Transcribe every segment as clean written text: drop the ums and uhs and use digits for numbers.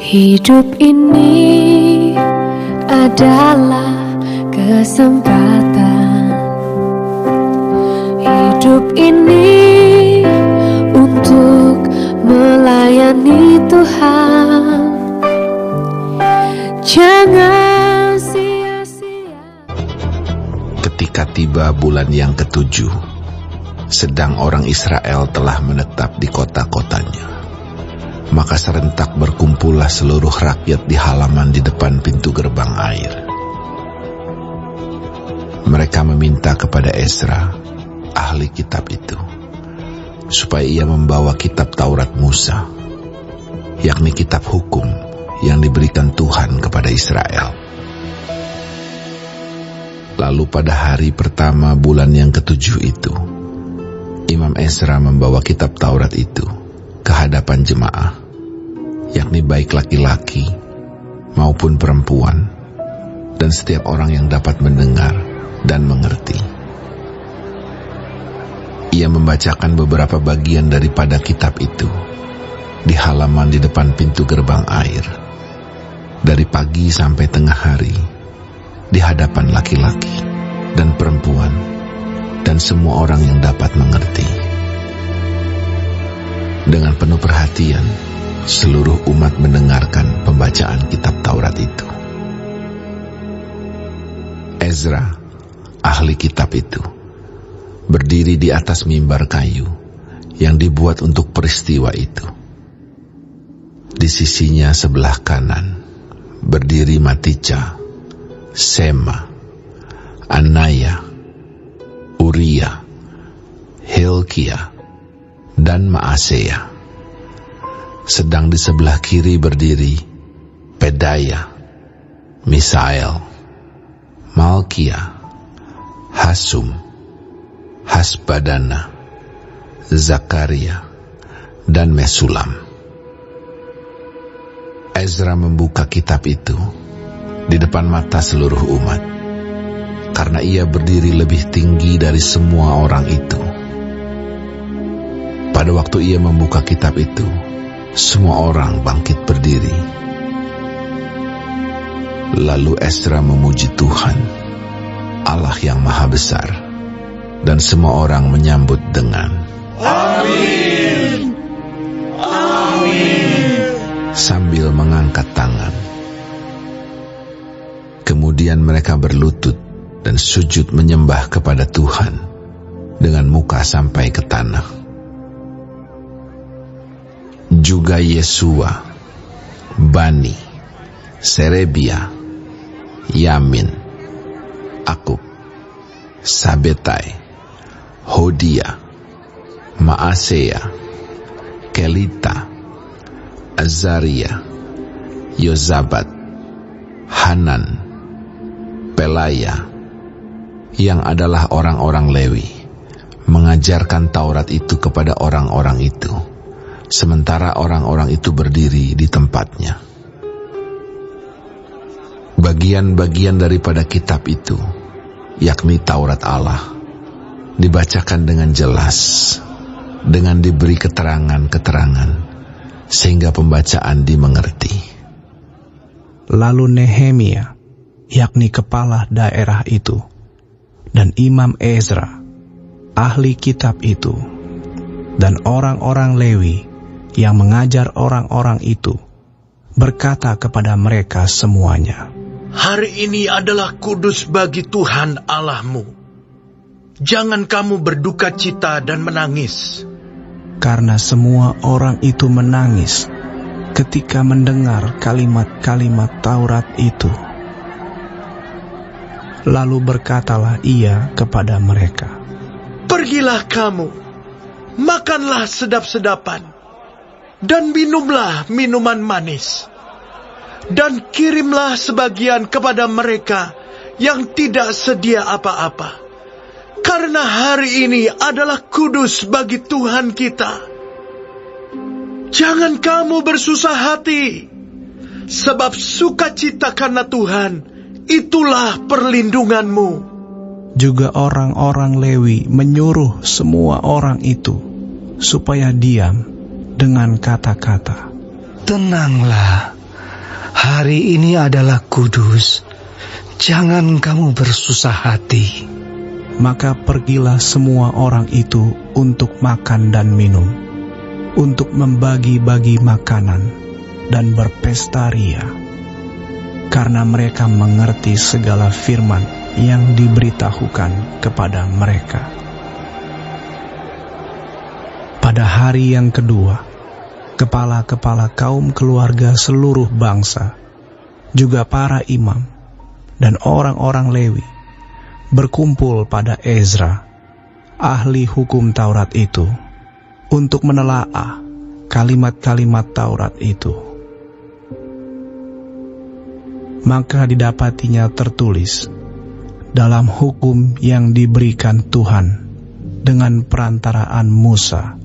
Hidup ini adalah kesempatan. Hidup ini untuk melayani Tuhan. Jangan sia-sia. Ketika tiba bulan yang ke-7, sedang orang Israel telah menetap di kota-kotanya. Maka serentak berkumpullah seluruh rakyat di halaman di depan pintu gerbang air. Mereka meminta kepada Ezra, ahli kitab itu, supaya ia membawa kitab Taurat Musa, yakni kitab hukum yang diberikan Tuhan kepada Israel. Lalu pada hari pertama bulan yang ke-7 itu, Imam Ezra membawa kitab Taurat itu ke hadapan jemaah, yakni baik laki-laki maupun perempuan, dan setiap orang yang dapat mendengar dan mengerti. Ia membacakan beberapa bagian daripada kitab itu di halaman di depan pintu gerbang air, dari pagi sampai tengah hari, di hadapan laki-laki dan perempuan dan semua orang yang dapat mengerti. Dengan penuh perhatian, seluruh umat mendengarkan pembacaan kitab Taurat itu. Ezra, ahli kitab itu, berdiri di atas mimbar kayu yang dibuat untuk peristiwa itu. Di sisinya sebelah kanan berdiri Matica, Sema, Anaya, Uria, Hilkia, dan Maaseya. Sedang di sebelah kiri berdiri Pedaya, Misael, Malkia, Hasum, Hasbadana, Zakaria, dan Mesulam. Ezra membuka kitab itu di depan mata seluruh umat, karena ia berdiri lebih tinggi dari semua orang itu. Pada waktu ia membuka kitab itu, semua orang bangkit berdiri. Lalu Ezra memuji Tuhan, Allah yang Maha Besar, dan semua orang menyambut dengan Amin, Amin, sambil mengangkat tangan. Kemudian mereka berlutut dan sujud menyembah kepada Tuhan dengan muka sampai ke tanah. Juga Yesua, Bani, Serebia, Yamin, Akub, Sabetai, Hodia, Maaseya, Kelita, Azaria, Yozabat, Hanan, Pelaya, yang adalah orang-orang Lewi, mengajarkan Taurat itu kepada orang-orang itu, sementara orang-orang itu berdiri di tempatnya. Bagian-bagian daripada kitab itu, yakni Taurat Allah, dibacakan dengan jelas, dengan diberi keterangan-keterangan, sehingga pembacaan dimengerti. Lalu Nehemia, yakni kepala daerah itu, dan Imam Ezra, ahli kitab itu, dan orang-orang Lewi yang mengajar orang-orang itu, berkata kepada mereka semuanya, "Hari ini adalah kudus bagi Tuhan Allahmu. Jangan kamu berduka cita dan menangis." Karena semua orang itu menangis ketika mendengar kalimat-kalimat Taurat itu. Lalu berkatalah ia kepada mereka, "Pergilah kamu, makanlah sedap-sedapan, dan minumlah minuman manis, dan kirimlah sebagian kepada mereka yang tidak sedia apa-apa, karena hari ini adalah kudus bagi Tuhan kita. Jangan kamu bersusah hati, sebab sukacita karena Tuhan, itulah perlindunganmu." Juga orang-orang Lewi menyuruh semua orang itu supaya diam dengan kata-kata, "Tenanglah, Hari ini adalah kudus, jangan kamu bersusah hati. Maka pergilah semua orang itu untuk makan dan minum, untuk membagi-bagi makanan dan berpesta ria, karena mereka mengerti segala firman yang diberitahukan kepada mereka. Pada hari yang kedua, kepala-kepala kaum keluarga seluruh bangsa, juga para imam dan orang-orang Lewi, berkumpul pada Ezra, ahli hukum Taurat itu, untuk menelaah kalimat-kalimat Taurat itu. Maka didapatinya tertulis dalam hukum yang diberikan Tuhan dengan perantaraan Musa,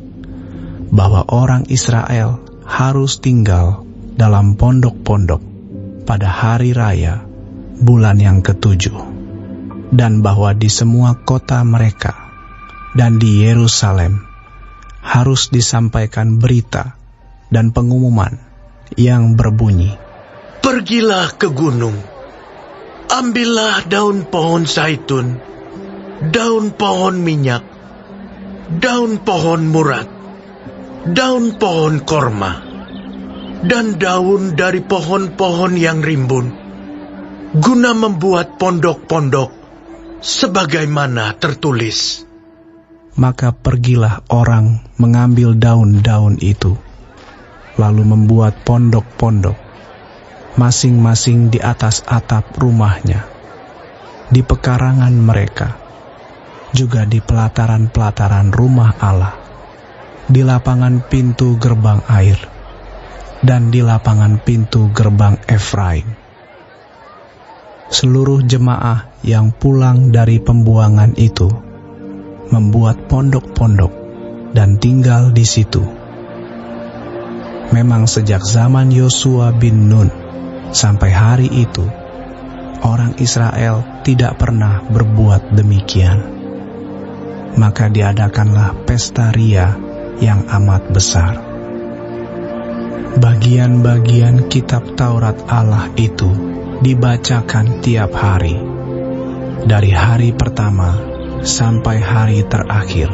bahwa orang Israel harus tinggal dalam pondok-pondok pada hari raya bulan yang ketujuh, dan bahwa di semua kota mereka dan di Yerusalem harus disampaikan berita dan pengumuman yang berbunyi, Pergilah ke gunung, ambillah daun pohon zaitun, daun pohon minyak, daun pohon murad, daun pohon korma, dan daun dari pohon-pohon yang rimbun, guna membuat pondok-pondok sebagaimana tertulis. Maka pergilah orang mengambil daun-daun itu, lalu membuat pondok-pondok, masing-masing di atas atap rumahnya, di pekarangan mereka, juga di pelataran-pelataran rumah Allah, di lapangan pintu gerbang air, dan di lapangan pintu gerbang Efraim. Seluruh jemaah yang pulang dari pembuangan itu membuat pondok-pondok dan tinggal di situ. Memang sejak zaman Yosua bin Nun sampai hari itu, orang Israel tidak pernah berbuat demikian. Maka diadakanlah pesta ria yang amat besar. Bagian-bagian kitab Taurat Allah itu dibacakan tiap hari, dari hari pertama sampai hari terakhir.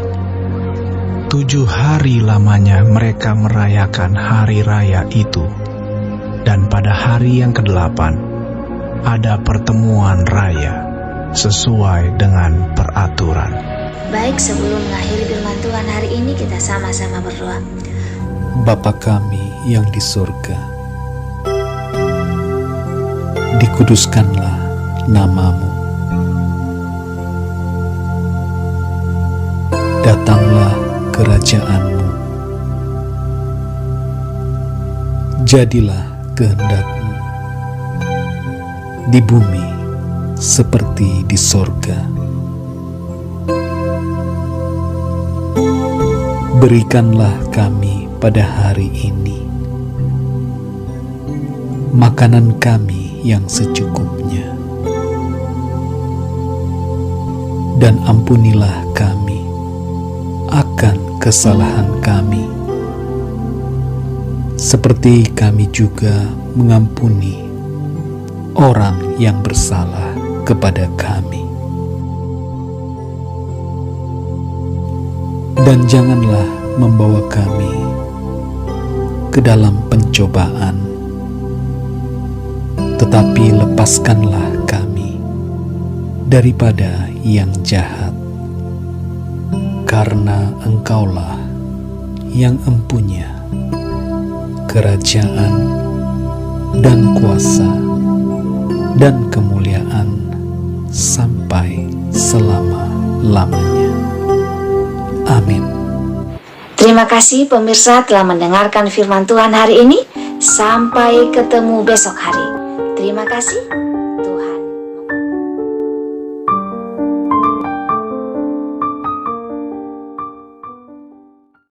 7 hari lamanya mereka merayakan hari raya itu, dan pada hari yang ke-8 ada pertemuan raya sesuai dengan peraturan. Baik, sebelum mengakhiri firman Tuhan hari ini, kita sama-sama berdoa. Bapa kami yang di surga, dikuduskanlah nama-Mu. Datanglah kerajaan-Mu. Jadilah kehendak-Mu di bumi seperti di sorga. Berikanlah kami pada hari ini makanan kami yang secukupnya, dan ampunilah kami akan kesalahan kami, seperti kami juga mengampuni orang yang bersalah kepada kami. Dan janganlah membawa kami ke dalam pencobaan, tetapi lepaskanlah kami daripada yang jahat, karena Engkaulah yang empunya kerajaan dan kuasa dan kemuliaan sampai selama-lamanya. Amin. Terima kasih pemirsa telah mendengarkan firman Tuhan hari ini. Sampai ketemu besok hari. Terima kasih.